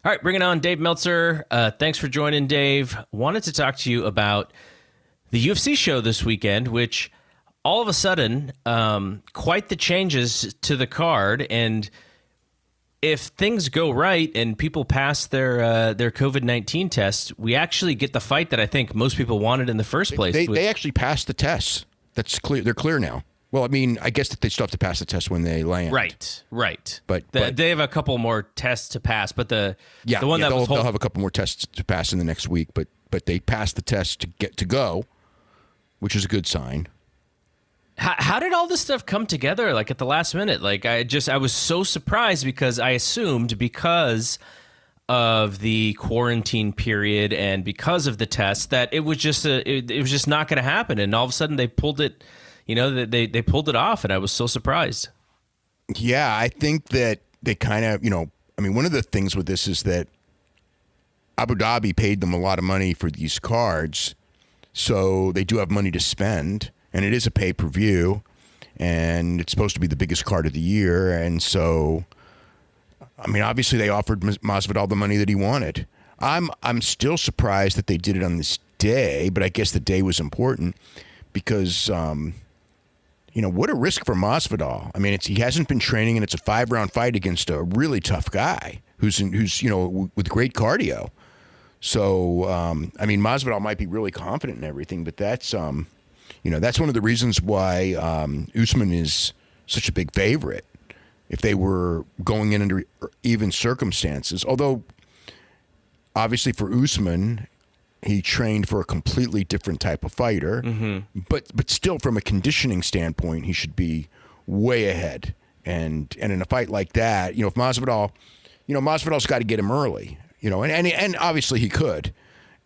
All right, bringing on Dave Meltzer. Thanks for joining, Dave. Wanted to talk to you about the UFC show this weekend, which all of a sudden, quite the changes to the card. And if things go right and people pass their COVID-19 tests, we actually get the fight that I think most people wanted in the first place. They actually passed the tests. That's clear. They're clear now. Well, I mean, I guess that they still have to pass the test when they land. Right. But they have a couple more tests to pass. But they'll have a couple more tests to pass in the next week. But they passed the test to get to go, which is a good sign. How did all this stuff come together? Like at the last minute? Like I was so surprised because I assumed because of the quarantine period and because of the test that it was just not going to happen. And all of a sudden they pulled it. They pulled it off, and I was so surprised. Yeah, I think that they kind of, one of the things with this is that Abu Dhabi paid them a lot of money for these cards, so they do have money to spend, and it is a pay-per-view, and it's supposed to be the biggest card of the year, and so, obviously they offered Masvidal the money that he wanted. I'm still surprised that they did it on this day, but I guess the day was important because what a risk for Masvidal. He hasn't been training, and it's a 5-round fight against a really tough guy who's with great cardio. So, Masvidal might be really confident in everything, but that's that's one of the reasons why Usman is such a big favorite. If they were going in under even circumstances, although obviously for Usman, he trained for a completely different type of fighter, but still from a conditioning standpoint, he should be way ahead. And in a fight like that, if Masvidal's got to get him early, and obviously he could,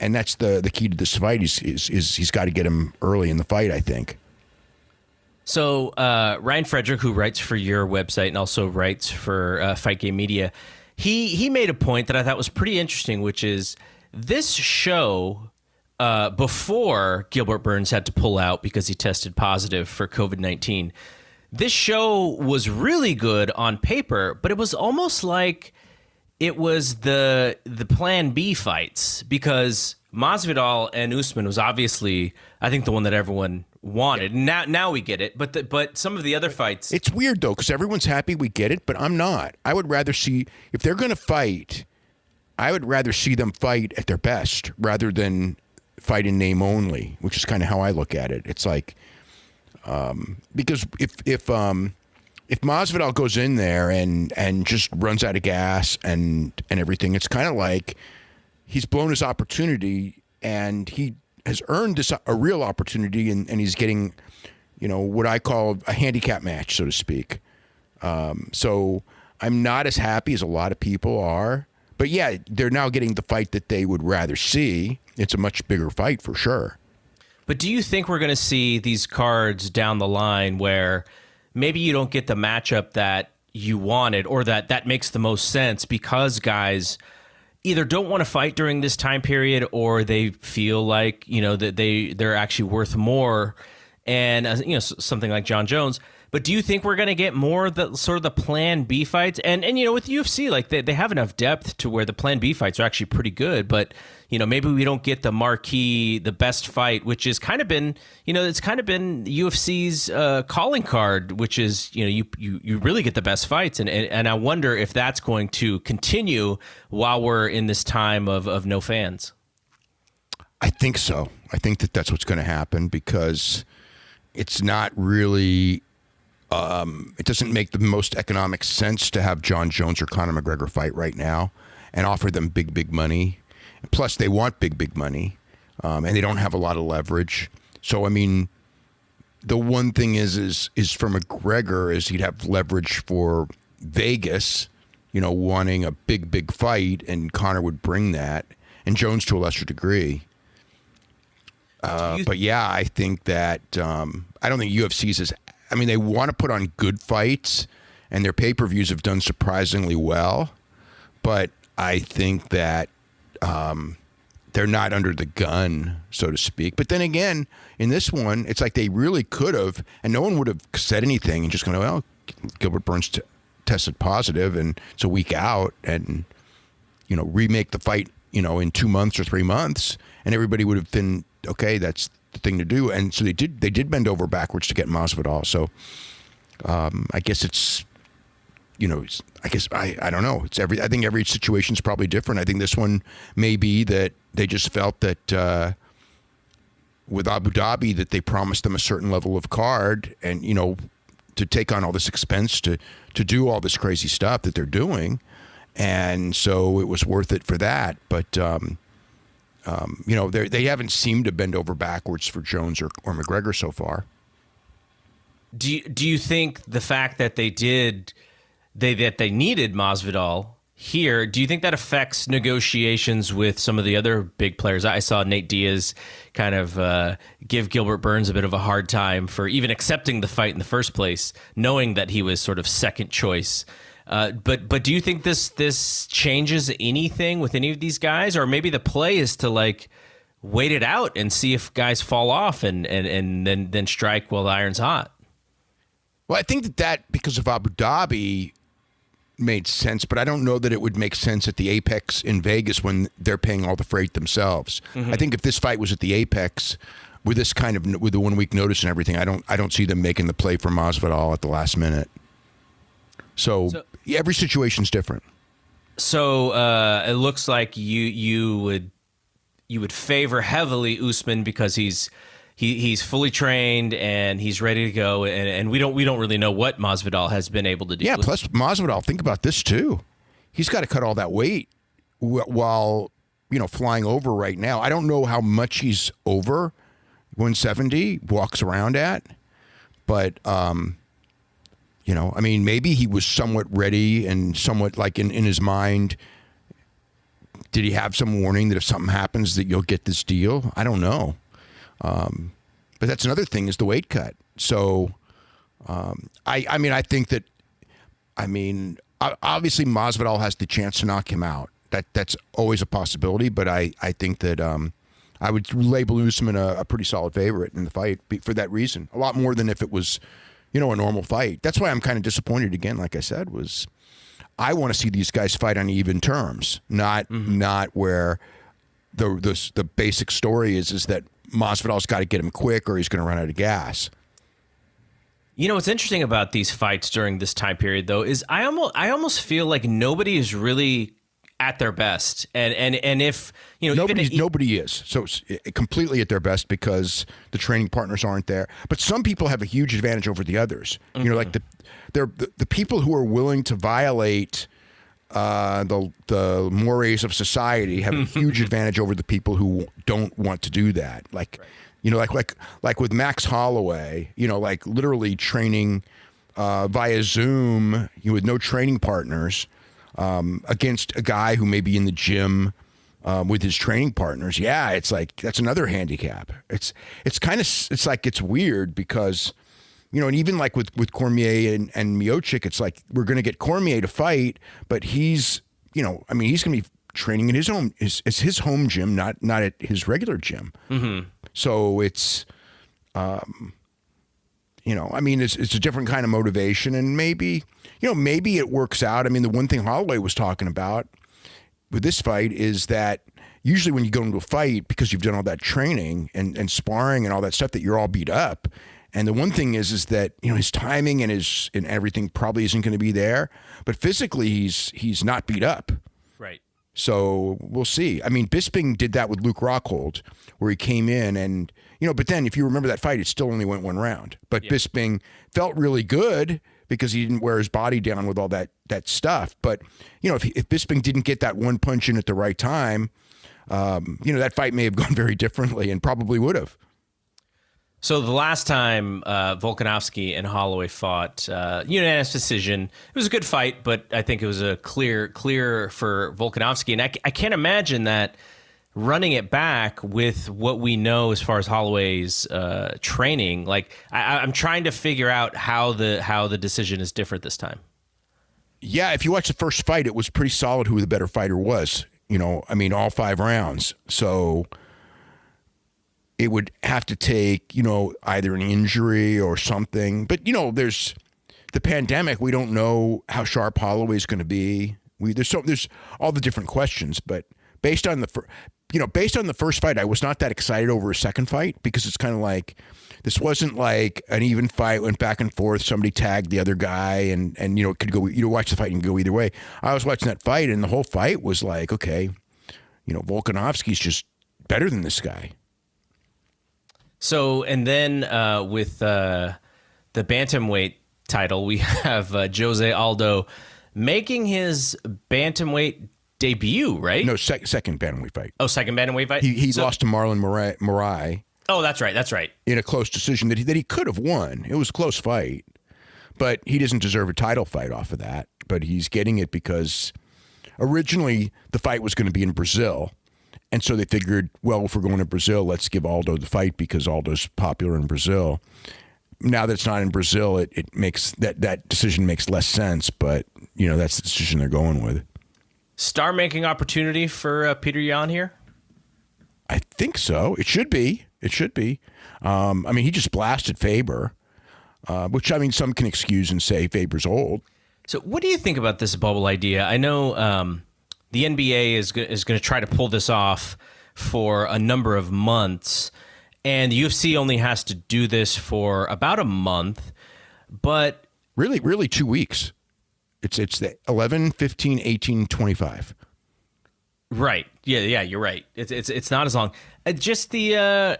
and that's the key to this fight is he's got to get him early in the fight, I think. So Ryan Frederick, who writes for your website and also writes for Fight Game Media, he made a point that I thought was pretty interesting, which is this show, before Gilbert Burns had to pull out because he tested positive for COVID-19, this show was really good on paper, but it was almost like it was the Plan B fights because Masvidal and Usman was obviously, I think, the one that everyone wanted. Yeah. Now we get it, but some of the other fights, it's weird though because everyone's happy we get it, but I'm not. I would rather see if they're going to fight. I would rather see them fight at their best rather than fight in name only, which is kind of how I look at it. It's like because if Masvidal goes in there and just runs out of gas and everything, it's kind of like he's blown his opportunity and he has earned a real opportunity and he's getting, what I call a handicap match, so to speak. So I'm not as happy as a lot of people are. But yeah, they're now getting the fight that they would rather see. It's a much bigger fight for sure. But do you think we're going to see these cards down the line where maybe you don't get the matchup that you wanted or that makes the most sense because guys either don't want to fight during this time period or they feel like, that they're actually worth more and, something like John Jones. But do you think we're going to get more of the sort of the Plan B fights? And with UFC, like they have enough depth to where the Plan B fights are actually pretty good. But, maybe we don't get the marquee, the best fight, which has kind of been, it's kind of been UFC's calling card, which is, you really get the best fights. And I wonder if that's going to continue while we're in this time of no fans. I think so. I think that's what's going to happen because it's not really... it doesn't make the most economic sense to have John Jones or Conor McGregor fight right now and offer them big money. Plus, they want big money, and they don't have a lot of leverage. So, the one thing is for McGregor is he'd have leverage for Vegas, wanting a big fight, and Conor would bring that, and Jones to a lesser degree. But yeah, I think that I don't think UFC's is. They want to put on good fights, and their pay-per-views have done surprisingly well. But I think that they're not under the gun, so to speak. But then again, in this one, it's like they really could have, and no one would have said anything and just gone, well, Gilbert Burns tested positive, and it's a week out, and remake the fight, in 2 months or 3 months, and everybody would have been okay. That's the thing to do. And so they did bend over backwards to get Masvidal. So I guess it's, I don't know. I think every situation is probably different. I think this one may be that they just felt that with Abu Dhabi that they promised them a certain level of card, and to take on all this expense to do all this crazy stuff that they're doing, and so it was worth it for that. But they haven't seemed to bend over backwards for Jones or McGregor so far. Do you think the fact that they needed Masvidal here, do you think that affects negotiations with some of the other big players? I saw Nate Diaz kind of give Gilbert Burns a bit of a hard time for even accepting the fight in the first place, knowing that he was sort of second choice. But do you think this changes anything with any of these guys, or maybe the play is to wait it out and see if guys fall off and then strike while the iron's hot? Well, I think that because of Abu Dhabi made sense, but I don't know that it would make sense at the Apex in Vegas when they're paying all the freight themselves. Mm-hmm. I think if this fight was at the Apex with this kind of with the 1 week notice and everything, I don't see them making the play for Masvidal at the last minute. So every situation's different. So it looks like you would favor heavily Usman because he's fully trained and he's ready to go, and we don't really know what Masvidal has been able to do. Yeah, plus Masvidal, think about this too. He's got to cut all that weight while flying over right now. I don't know how much he's over 170 walks around at, but maybe he was somewhat ready and somewhat in his mind. Did he have some warning that if something happens that you'll get this deal? I don't know. But that's another thing is the weight cut. So, I think that, obviously Masvidal has the chance to knock him out. That's always a possibility, but I think that I would label Usman a pretty solid favorite in the fight for that reason. A lot more than if it was, a normal fight. That's why I'm kind of disappointed again, like I said, was I want to see these guys fight on even terms, not where the basic story is that Masvidal's got to get him quick or he's going to run out of gas. What's interesting about these fights during this time period, though, is I almost feel like nobody is really at their best, and if nobody is so completely at their best because the training partners aren't there. But some people have a huge advantage over the others. Mm-hmm. Like the people who are willing to violate the mores of society have a huge advantage over the people who don't want to do that. Like with Max Holloway, literally training via Zoom with no training partners against a guy who may be in the gym with his training partners. Yeah, it's that's another handicap. It's weird because. And even with Cormier and Miocic, it's we're going to get Cormier to fight, but he's, he's going to be training in his home gym, not at his regular gym. Mm-hmm. So it's, it's a different kind of motivation, and maybe it works out. The one thing Holloway was talking about with this fight is that usually when you go into a fight, because you've done all that training and sparring and all that stuff, that you're all beat up. And the one thing is that his timing and everything probably isn't going to be there, but physically he's not beat up. Right. So we'll see. Bisping did that with Luke Rockhold, where he came in and but then if you remember that fight, it still only went one round. But yeah. Bisping felt really good because he didn't wear his body down with all that stuff. But if Bisping didn't get that one punch in at the right time, that fight may have gone very differently and probably would have. So the last time Volkanovski and Holloway fought, unanimous decision. It was a good fight, but I think it was a clear for Volkanovski. And I can't imagine that running it back with what we know as far as Holloway's training. I'm trying to figure out how the decision is different this time. Yeah, if you watch the first fight, it was pretty solid who the better fighter was. All 5 rounds. So it would have to take, either an injury or something. But, there's the pandemic. We don't know how sharp Holloway's going to be. There's all the different questions, but based on the first fight, I was not that excited over a second fight because it's kind of like this wasn't like an even fight, went back and forth. Somebody tagged the other guy, and it could go. You watch the fight and go either way. I was watching that fight, and the whole fight was like, okay, Volkanovski's just better than this guy. So, and then with the bantamweight title, we have Jose Aldo making his bantamweight debut, right? No, second bantamweight fight. Oh, second bantamweight fight? He lost to Marlon Moraes. Oh, that's right. In a close decision that he could have won. It was a close fight, but he doesn't deserve a title fight off of that. But he's getting it because originally the fight was going to be in Brazil. And so they figured, well, if we're going to Brazil, let's give Aldo the fight because Aldo's popular in Brazil. Now that it's not in Brazil, it makes that decision makes less sense. But, that's the decision they're going with. Star-making opportunity for Peter Yan here? I think so. It should be. He just blasted Faber, which, some can excuse and say Faber's old. So what do you think about this bubble idea? I know the NBA is going to try to pull this off for a number of months, and the UFC only has to do this for about a month, but... Really 2 weeks. It's the 11, 15, 18, 25. Right. Yeah, you're right. It's not as long. Just the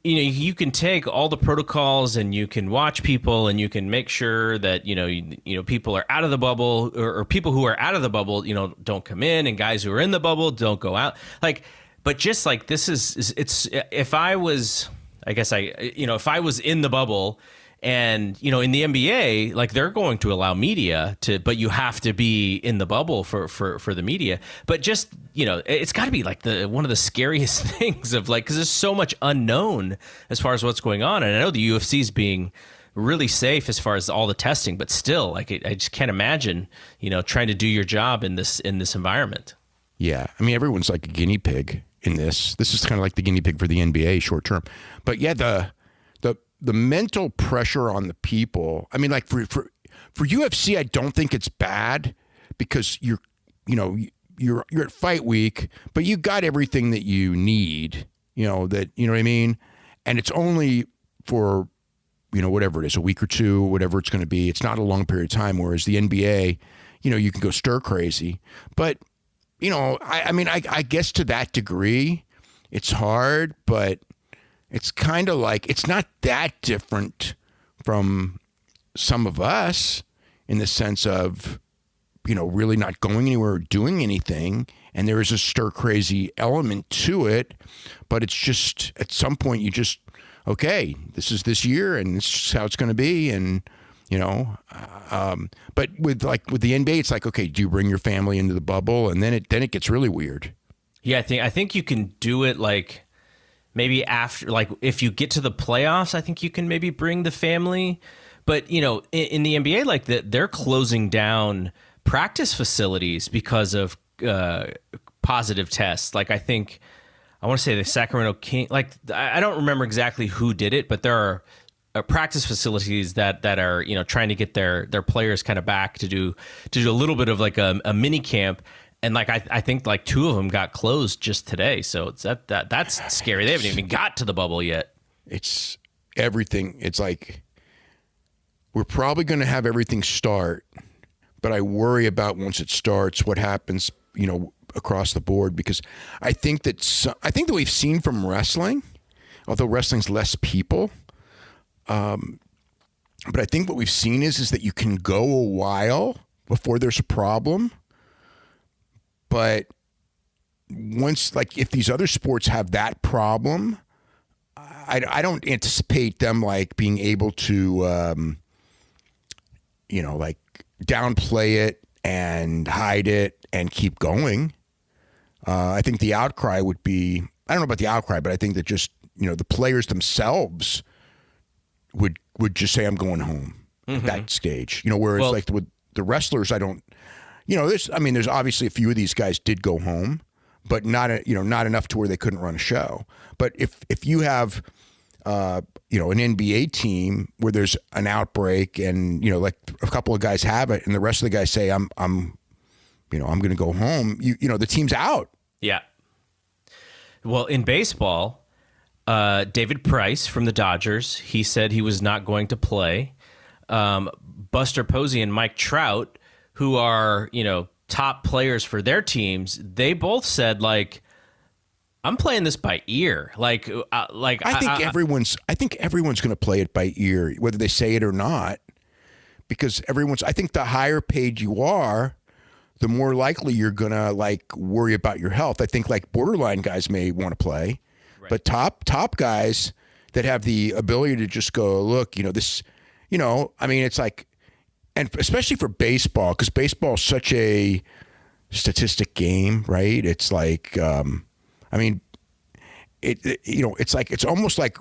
you can take all the protocols and you can watch people and you can make sure that people are out of the bubble or people who are out of the bubble don't come in, and guys who are in the bubble don't go out. But just like this it's if I was if I was in the bubble. And, in the NBA, they're going to allow media but you have to be in the bubble for the media. But just, it's got to be one of the scariest things of because there's so much unknown as far as what's going on. And I know the UFC is being really safe as far as all the testing, but still, I just can't imagine, trying to do your job in this environment. Yeah. Everyone's like a guinea pig in this. This is kind of like the guinea pig for the NBA short term. But yeah, the mental pressure on the people. For UFC, I don't think it's bad because you're at fight week, but you got everything that you need. And it's only for whatever it is, a week or two, whatever it's going to be. It's not a long period of time. Whereas the NBA, you can go stir crazy. But I guess to that degree, it's hard, but. It's kind of like, it's not that different from some of us in the sense of, really not going anywhere or doing anything. And there is a stir crazy element to it, but it's just, at some point you just, okay, this is this year and this is how it's going to be. And, but with the NBA, it's like, okay, do you bring your family into the bubble? And then it gets really weird. Yeah, I think you can do it maybe after, if you get to the playoffs, I think you can maybe bring the family. But, in the NBA, they're closing down practice facilities because of positive tests. I want to say the Sacramento King, I don't remember exactly who did it, but there are practice facilities that are, trying to get their players kind of back to do a little bit of a mini camp. And I think two of them got closed just today, so it's that's scary. They haven't even got to the bubble yet. It's everything. It's we're probably going to have everything start, but I worry about once it starts what happens, across the board, because I think that we've seen from wrestling, although wrestling's less people, but I think what we've seen is that you can go a while before there's a problem. But once, if these other sports have that problem, I don't anticipate them being able to, downplay it and hide it and keep going. I think the outcry would be, I don't know about the outcry, but I think that just, the players themselves would just say, I'm going home at that stage. Whereas with the wrestlers, I don't. There's obviously a few of these guys did go home, but not enough to where they couldn't run a show. But if you have, an NBA team where there's an outbreak and, a couple of guys have it and the rest of the guys say, I'm I'm going to go home. The team's out. Yeah. Well, in baseball, David Price from the Dodgers, he said he was not going to play. Buster Posey and Mike Trout, who are, top players for their teams, they both said, like, I'm playing this by ear. I think everyone's going to play it by ear, whether they say it or not, because I think the higher paid you are, the more likely you're going to worry about your health. I think borderline guys may want to play, right. But top guys that have the ability to just go, look, this, it's like, and especially for baseball, because baseball is such a statistic game, right? It's like, it's almost like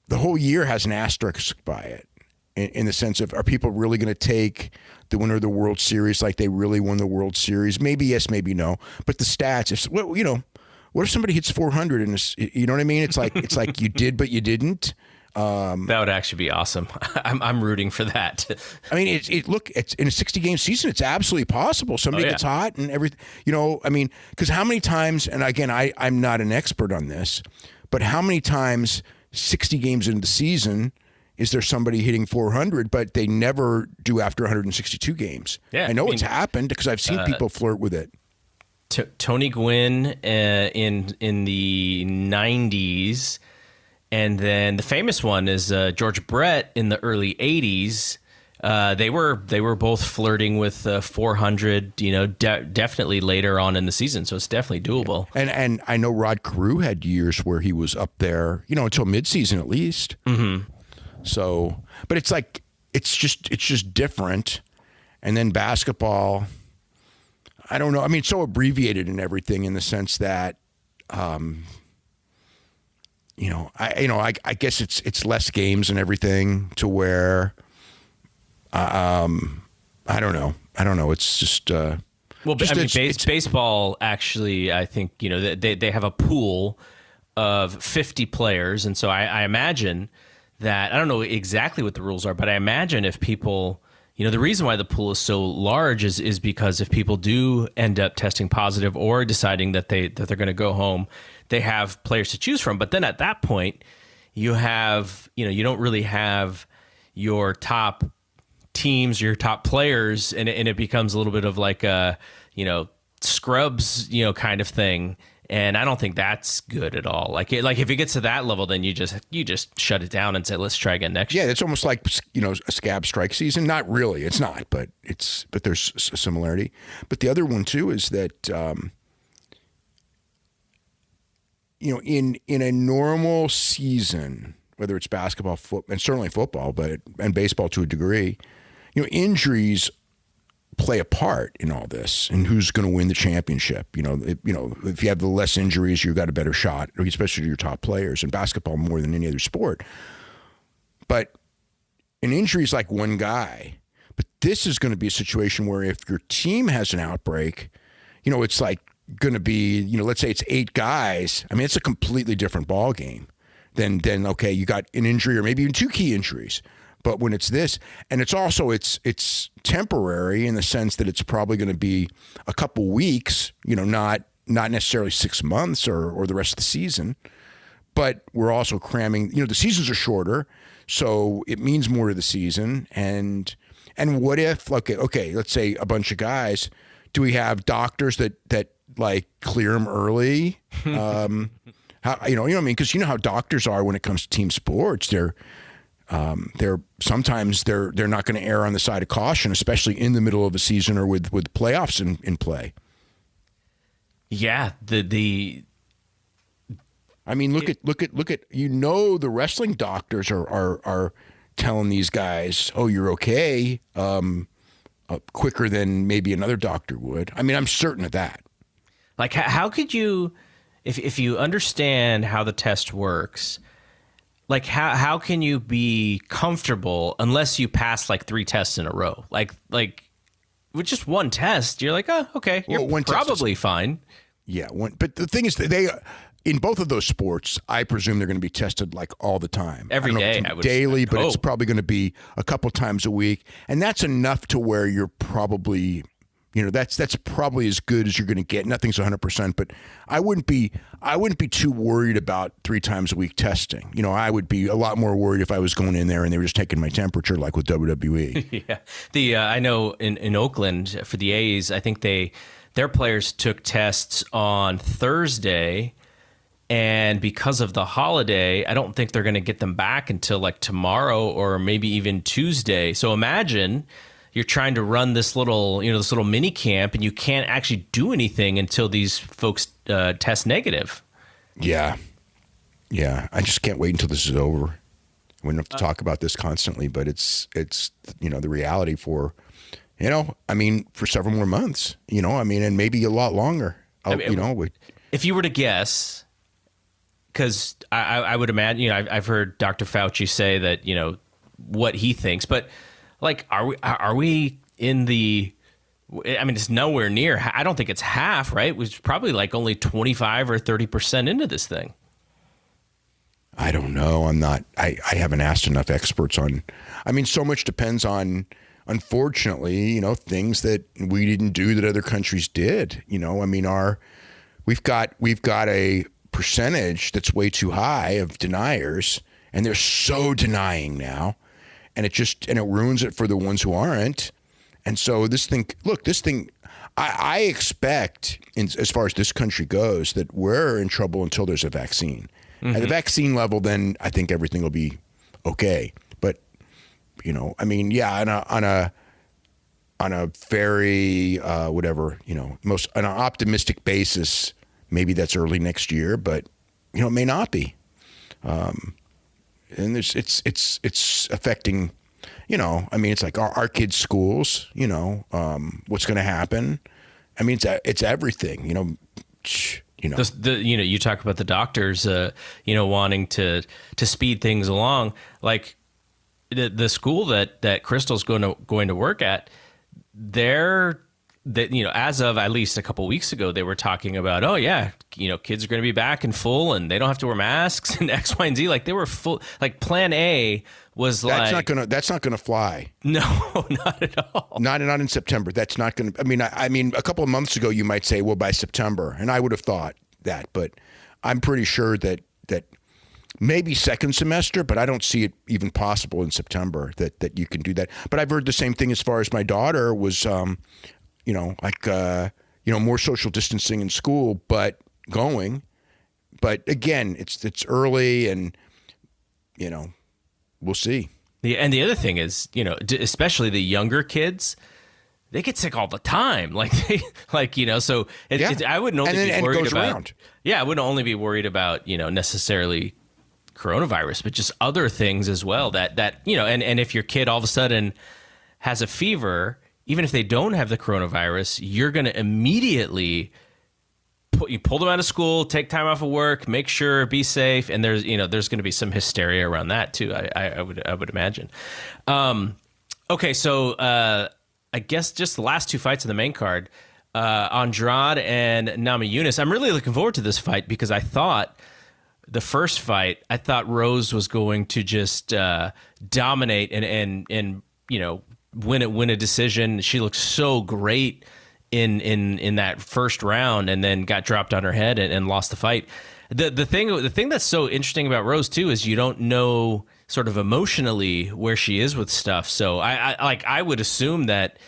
the whole year has an asterisk by it in the sense of, are people really going to take the winner of the World Series like they really won the World Series? Maybe yes, maybe no. But the stats, what if somebody hits 400 in this, you know what I mean? It's like you did, but you didn't. That would actually be awesome. I'm rooting for that. I mean, it's in a 60-game season, it's absolutely possible. Somebody gets hot and everything. Because how many times? And again, I'm not an expert on this, but how many times 60 games into the season is there somebody hitting 400, but they never do after 162 games? Yeah, I know it's happened because I've seen people flirt with it. Tony Gwynn in the 90s. And then the famous one is George Brett in the early 80s. They were both flirting with 400, definitely later on in the season. So it's definitely doable. And I know Rod Carew had years where he was up there, until midseason at least. Mm-hmm. So, but it's like, it's just different. And then basketball, I don't know. I mean, it's so abbreviated and everything in the sense that, I guess it's less games and everything to where, I don't know. It's just, baseball actually, I think, they have a pool of 50 players. And so I imagine that, I don't know exactly what the rules are, but I imagine if people, the reason why the pool is so large is because if people do end up testing positive or deciding that they're going to go home, they have players to choose from. But then at that point, you have, you don't really have your top teams, your top players, and it becomes a little bit of like a, scrubs, kind of thing. And I don't think that's good at all. Like if it gets to that level, then you just shut it down and say, let's try again next year. Yeah, it's almost like, a scab strike season. Not really. It's not, but there's a similarity. But the other one too is that, in a normal season, whether it's basketball, football, and certainly football, and baseball to a degree, injuries play a part in all this and who's going to win the championship. If you have the less injuries, you've got a better shot, especially your top players in basketball more than any other sport. But an injury is like one guy. But this is going to be a situation where if your team has an outbreak, it's like going to be, let's say it's 8 guys. I mean, it's a completely different ball game than okay, you got an injury or maybe even 2 key injuries. But when it's this, and it's also it's temporary in the sense that it's probably going to be a couple weeks, not necessarily 6 months or the rest of the season. But we're also cramming, the seasons are shorter, so it means more to the season. And what if, okay, let's say a bunch of guys, do we have doctors that clear them early? How, what I mean? Because how doctors are when it comes to team sports. They're sometimes they're not going to err on the side of caution, especially in the middle of a season or with playoffs in play. Yeah, I mean, look at the wrestling doctors are telling these guys, oh, you're okay, quicker than maybe another doctor would. I mean, I'm certain of that. Like, how could you, if you understand how the test works, like how can you be comfortable unless you pass 3 tests in a row? Like with just one test, you're like, oh, okay, you're probably fine. Yeah, but the thing is, they in both of those sports, I presume they're going to be tested all the time, every day, I would daily, but it's probably going to be a couple times a week, and that's enough to where you're probably That's probably as good as you're going to get. Nothing's 100%, but I wouldn't be too worried about 3 times a week testing. I would be a lot more worried if I was going in there and they were just taking my temperature like with WWE. Yeah. I know in Oakland for the A's, I think their players took tests on Thursday, and because of the holiday, I don't think they're going to get them back until like tomorrow or maybe even Tuesday. So imagine you're trying to run this little mini camp, and you can't actually do anything until these folks test negative. Yeah. I just can't wait until this is over. We don't have to talk about this constantly, but it's the reality for, for several more months, and maybe a lot longer. If you were to guess, because I would imagine, I've heard Dr. Fauci say that, what he thinks, but like, are we in the, it's nowhere near, I don't think it's half, right? It was probably like only 25 or 30% into this thing. I don't know. I haven't asked enough experts on, so much depends on, unfortunately, things that we didn't do that other countries did. We've got a percentage that's way too high of deniers, and they're so denying now, and it ruins it for the ones who aren't. And so I expect, as far as this country goes, that we're in trouble until there's a vaccine. Mm-hmm. At the vaccine level, then I think everything will be okay. But on a very on an optimistic basis, maybe that's early next year, but it may not be. And it's affecting, it's like our kids' schools, what's going to happen. It's everything, you talk about the doctors, wanting to speed things along. Like the school that Crystal's going to work at, as of at least a couple of weeks ago, they were talking about, kids are going to be back in full and they don't have to wear masks and X, Y, and Z. Like they were full. Like Plan A was that's not gonna fly. No, not at all. Not in September. That's not gonna. A couple of months ago, you might say, well, by September, and I would have thought that, but I'm pretty sure that maybe second semester, but I don't see it even possible in September that you can do that. But I've heard the same thing as far as my daughter was. More social distancing in school, but again, it's early and, we'll see. Yeah. And the other thing is, especially the younger kids, they get sick all the time. I wouldn't only be worried about, around. Yeah, I wouldn't only be worried about, necessarily coronavirus, but just other things as well that, and if your kid all of a sudden has a fever, even if they don't have the coronavirus, you're going to immediately pull them out of school, take time off of work, make sure, be safe, and there's going to be some hysteria around that too. I would imagine. Okay, so I guess just the last 2 fights in the main card, Andrade and Namajunas. I'm really looking forward to this fight because I thought the first fight, Rose was going to just dominate and win a decision. She looked so great in that first round, and then got dropped on her head and lost the fight. The thing that's so interesting about Rose too is you don't know sort of emotionally where she is with stuff. So I would assume that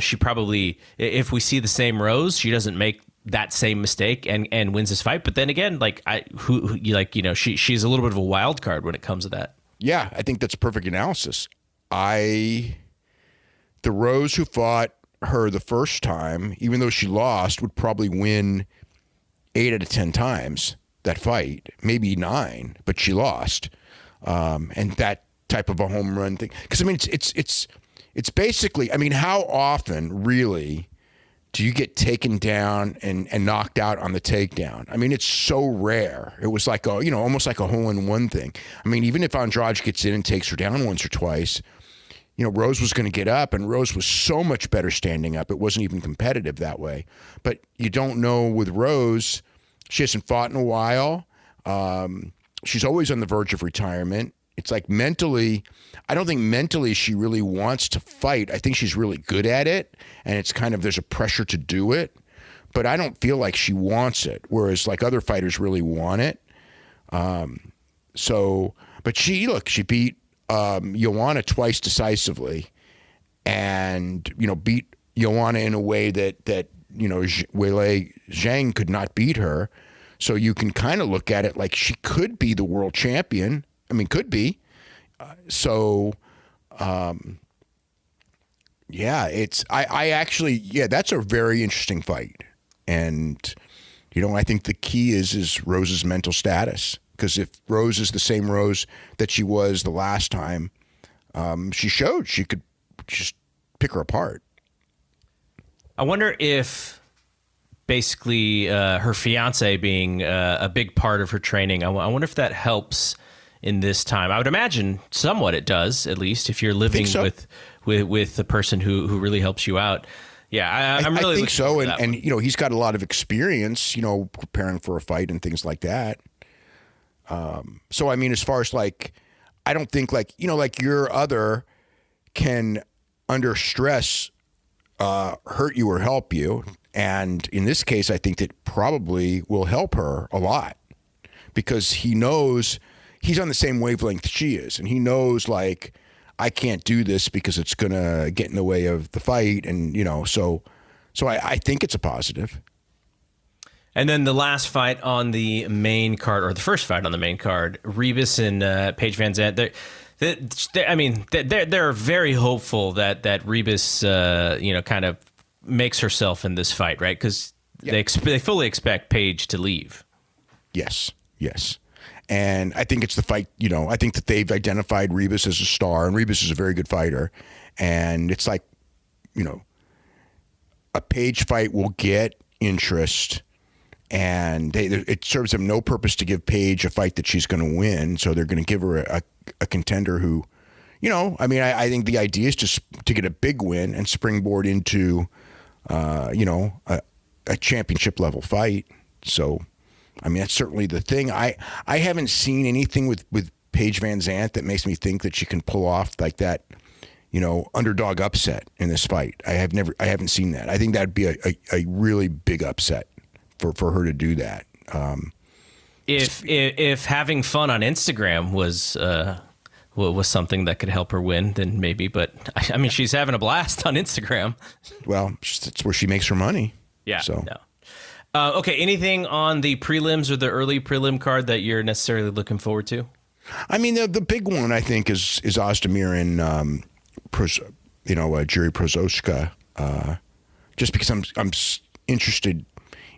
she probably, if we see the same Rose, she doesn't make that same mistake and wins this fight. But then again, she's a little bit of a wild card when it comes to that. Yeah, I think that's perfect analysis. The Rose who fought her the first time, even though she lost, would probably win 8 out of 10 times that fight, maybe 9, but she lost. And that type of a home run thing, because it's basically, how often really do you get taken down and knocked out on the takedown? It's so rare. It was like almost like a hole-in-one thing. Even if Andrade gets in and takes her down once or twice, Rose was going to get up, and Rose was so much better standing up. It wasn't even competitive that way. But you don't know with Rose, she hasn't fought in a while. She's always on the verge of retirement. It's like mentally, I don't think mentally she really wants to fight. I think she's really good at it, and it's kind of, there's a pressure to do it, but I don't feel like she wants it, whereas like other fighters really want it. But she beat Joanna twice decisively, and, beat Joanna in a way that Weili Zhang could not beat her. So you can kind of look at it like she could be the world champion. I mean, could be. I actually, that's a very interesting fight. And, I think the key is Rose's mental status. Because if Rose is the same Rose that she was the last time, she showed she could just pick her apart. I wonder if basically her fiance being a big part of her training, I wonder if that helps in this time. I would imagine somewhat it does, at least if you're living with the person who really helps you out. Yeah, I'm really think so. And he's got a lot of experience, preparing for a fight and things like that. So, I mean, as far as like, I don't think like your other can under stress hurt you or help you. And in this case, I think that probably will help her a lot because he knows he's on the same wavelength she is. And he knows like, I can't do this because it's going to get in the way of the fight. And, so I think it's a positive. And then the last fight on the main card, or the first fight on the main card, Rebus and Paige Van Zandt. They're very hopeful that Rebus, kind of makes herself in this fight, right? Because they fully expect Paige to leave. Yes. And I think it's the fight. I think that they've identified Rebus as a star, and Rebus is a very good fighter. And it's like, a Paige fight will get interest. And it serves them no purpose to give Paige a fight that she's going to win. So they're going to give her a contender who, I think the idea is to get a big win and springboard into, a championship level fight. So, that's certainly the thing. I haven't seen anything with Paige Van Zandt that makes me think that she can pull off like that, underdog upset in this fight. I haven't seen that. I think that'd be a really big upset for her to do that. If having fun on Instagram was something that could help her win, then maybe. But she's having a blast on Instagram. Well, that's where she makes her money. Yeah. So. No. Okay. Anything on the prelims or the early prelim card that you're necessarily looking forward to? The big one I think is Ozdemir and Jiri Prochazka. Just because I'm interested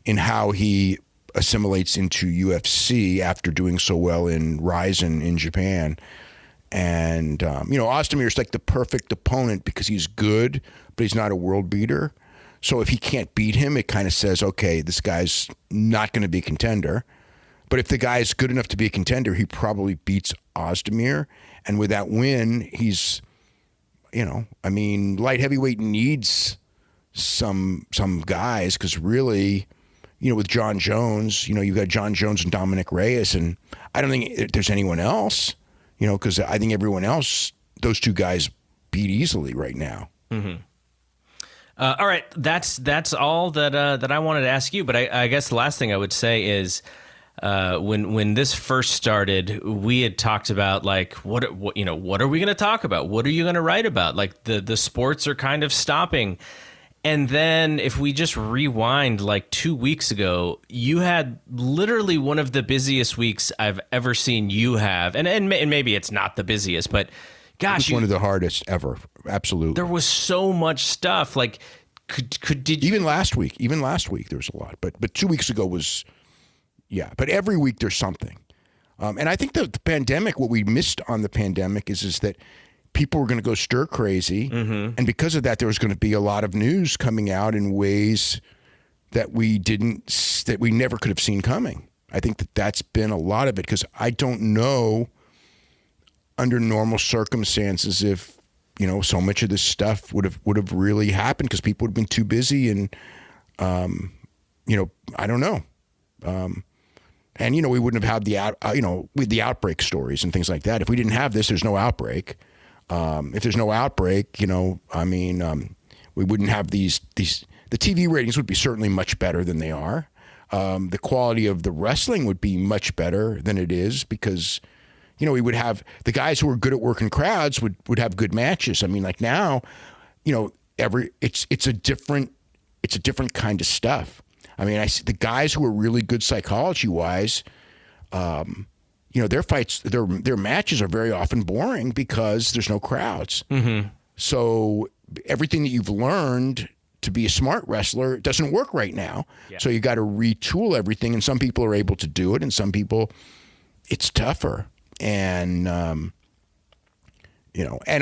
in how he assimilates into UFC after doing so well in Rizin in Japan. And, Ozdemir is like the perfect opponent because he's good, but he's not a world beater. So if he can't beat him, it kind of says, okay, this guy's not going to be a contender. But if the guy is good enough to be a contender, he probably beats Ozdemir. And with that win, he's, light heavyweight needs some guys because really, with John Jones, you've got John Jones and Dominic Reyes, and I don't think there's anyone else, because I think everyone else, those two guys beat easily right now. Mm-hmm. All right, that's all that I wanted to ask you. But I guess the last thing I would say is when this first started, we had talked about like what are we going to talk about? What are you going to write about? Like the sports are kind of stopping. And then if we just rewind like 2 weeks ago, you had literally one of the busiest weeks I've ever seen you have. And maybe it's not the busiest, but gosh, it was one of the hardest ever. Absolutely. There was so much stuff. Like did you... Even last week there was a lot, but 2 weeks ago was, but every week there's something. And I think the pandemic, what we missed on the pandemic is that people were going to go stir crazy. Mm-hmm. And because of that, there was going to be a lot of news coming out in ways that we never could have seen coming. I think that's been a lot of it because I don't know under normal circumstances if, so much of this stuff would have really happened because people would have been too busy and, I don't know. And, we wouldn't have had with the outbreak stories and things like that. If we didn't have this, there's no outbreak. If there's no outbreak, we wouldn't have these, the TV ratings would be certainly much better than they are. The quality of the wrestling would be much better than it is because, we would have the guys who are good at working crowds would have good matches. I mean, like now, it's a different kind of stuff. I mean, I see the guys who are really good psychology wise, their fights, their matches are very often boring because there's no crowds. Mm-hmm. So everything that you've learned to be a smart wrestler doesn't work right now. Yeah. So you got to retool everything. And some people are able to do it, and some people it's tougher. And, and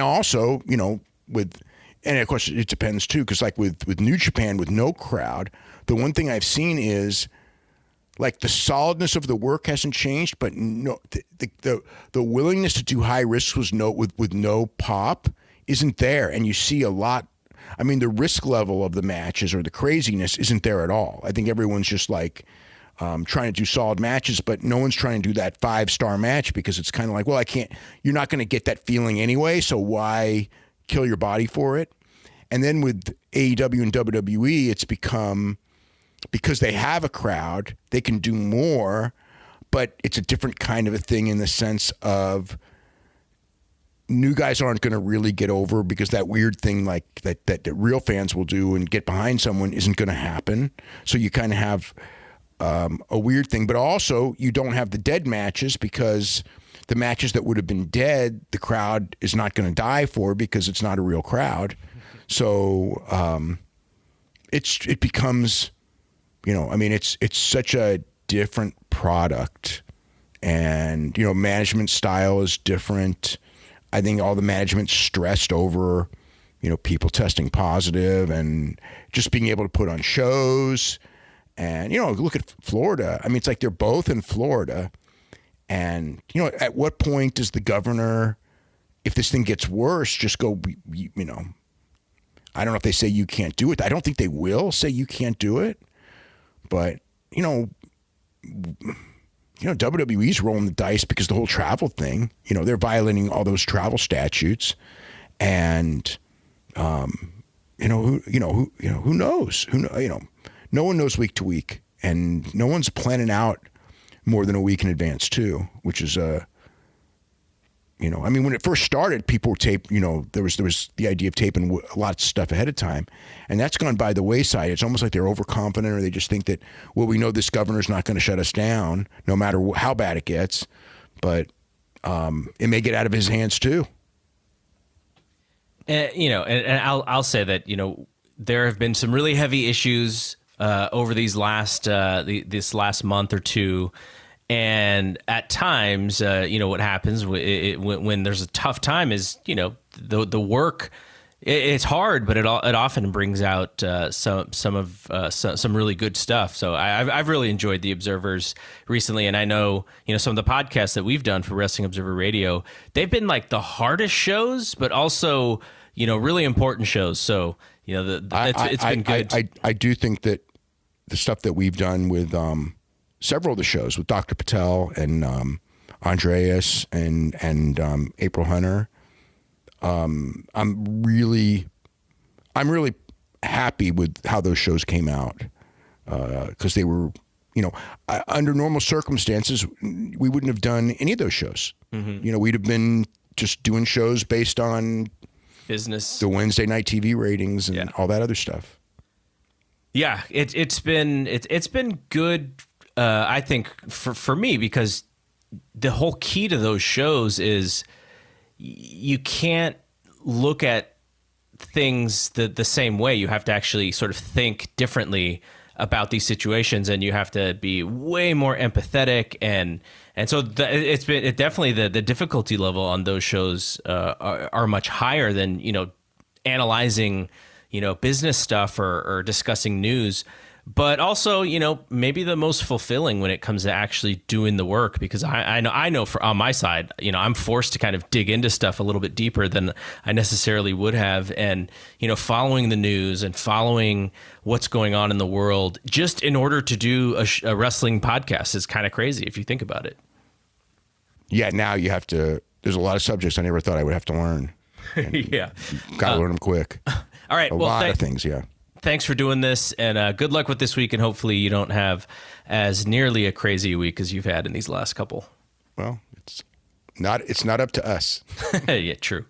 also, and of course it depends too. Cause like with New Japan, with no crowd, the one thing I've seen is like the solidness of the work hasn't changed, but no, the willingness to do high risks with no pop isn't there. And you see a lot. I mean, the risk level of the matches or the craziness isn't there at all. I think everyone's just like, trying to do solid matches, but no one's trying to do that 5-star match because it's kind of like, well, you're not going to get that feeling anyway. So why kill your body for it? And then with AEW and WWE, it's become, because they have a crowd, they can do more, but it's a different kind of a thing in the sense of new guys aren't going to really get over because that weird thing like that real fans will do and get behind someone isn't going to happen. So you kind of have a weird thing, but also you don't have the dead matches because the matches that would have been dead, the crowd is not going to die for because it's not a real crowd. So it becomes, it's such a different product, and management style is different. I think all the management stressed over, people testing positive and just being able to put on shows. And, look at Florida. I mean, it's like they're both in Florida. And, at what point does the governor, if this thing gets worse, just go, I don't know if they say you can't do it. I don't think they will say you can't do it. But, WWE's rolling the dice because the whole travel thing, they're violating all those travel statutes. And, who knows? No one knows week to week, and no one's planning out more than a week in advance too, which is when it first started, people were there was the idea of taping a lot of stuff ahead of time, and that's gone by the wayside. It's almost like they're overconfident, or they just think that, well, we know this governor's not going to shut us down no matter how bad it gets, but it may get out of his hands too. And I'll say that, there have been some really heavy issues over these this last month or two, and at times, what happens when there's a tough time is, the work. It's hard, but it often brings out some really good stuff. So I've really enjoyed the Observers recently, and I know some of the podcasts that we've done for Wrestling Observer Radio, they've been like the hardest shows, but also really important shows. So it's been good. I do think that the stuff that we've done with several of the shows with Dr. Patel and Andreas and April Hunter, I'm really happy with how those shows came out, because they were, under normal circumstances, we wouldn't have done any of those shows. Mm-hmm. We'd have been just doing shows based on business, the Wednesday night TV ratings, and all that other stuff. Yeah, it's been good. I think for me, because the whole key to those shows is you can't look at things the same way. You have to actually sort of think differently about these situations, and you have to be way more empathetic, and so it definitely the difficulty level on those shows are much higher than analyzing business stuff or discussing news. but also, maybe the most fulfilling when it comes to actually doing the work, because I know for on my side, I'm forced to kind of dig into stuff a little bit deeper than I necessarily would have. And, following the news and following what's going on in the world just in order to do a wrestling podcast is kind of crazy if you think about it. Yeah, now you have to, there's a lot of subjects I never thought I would have to learn. Yeah. Got to learn them quick. All right. A lot of things, yeah. Thanks for doing this, and good luck with this week, and hopefully you don't have as nearly a crazy week as you've had in these last couple. Well, it's not up to us. Yeah, true.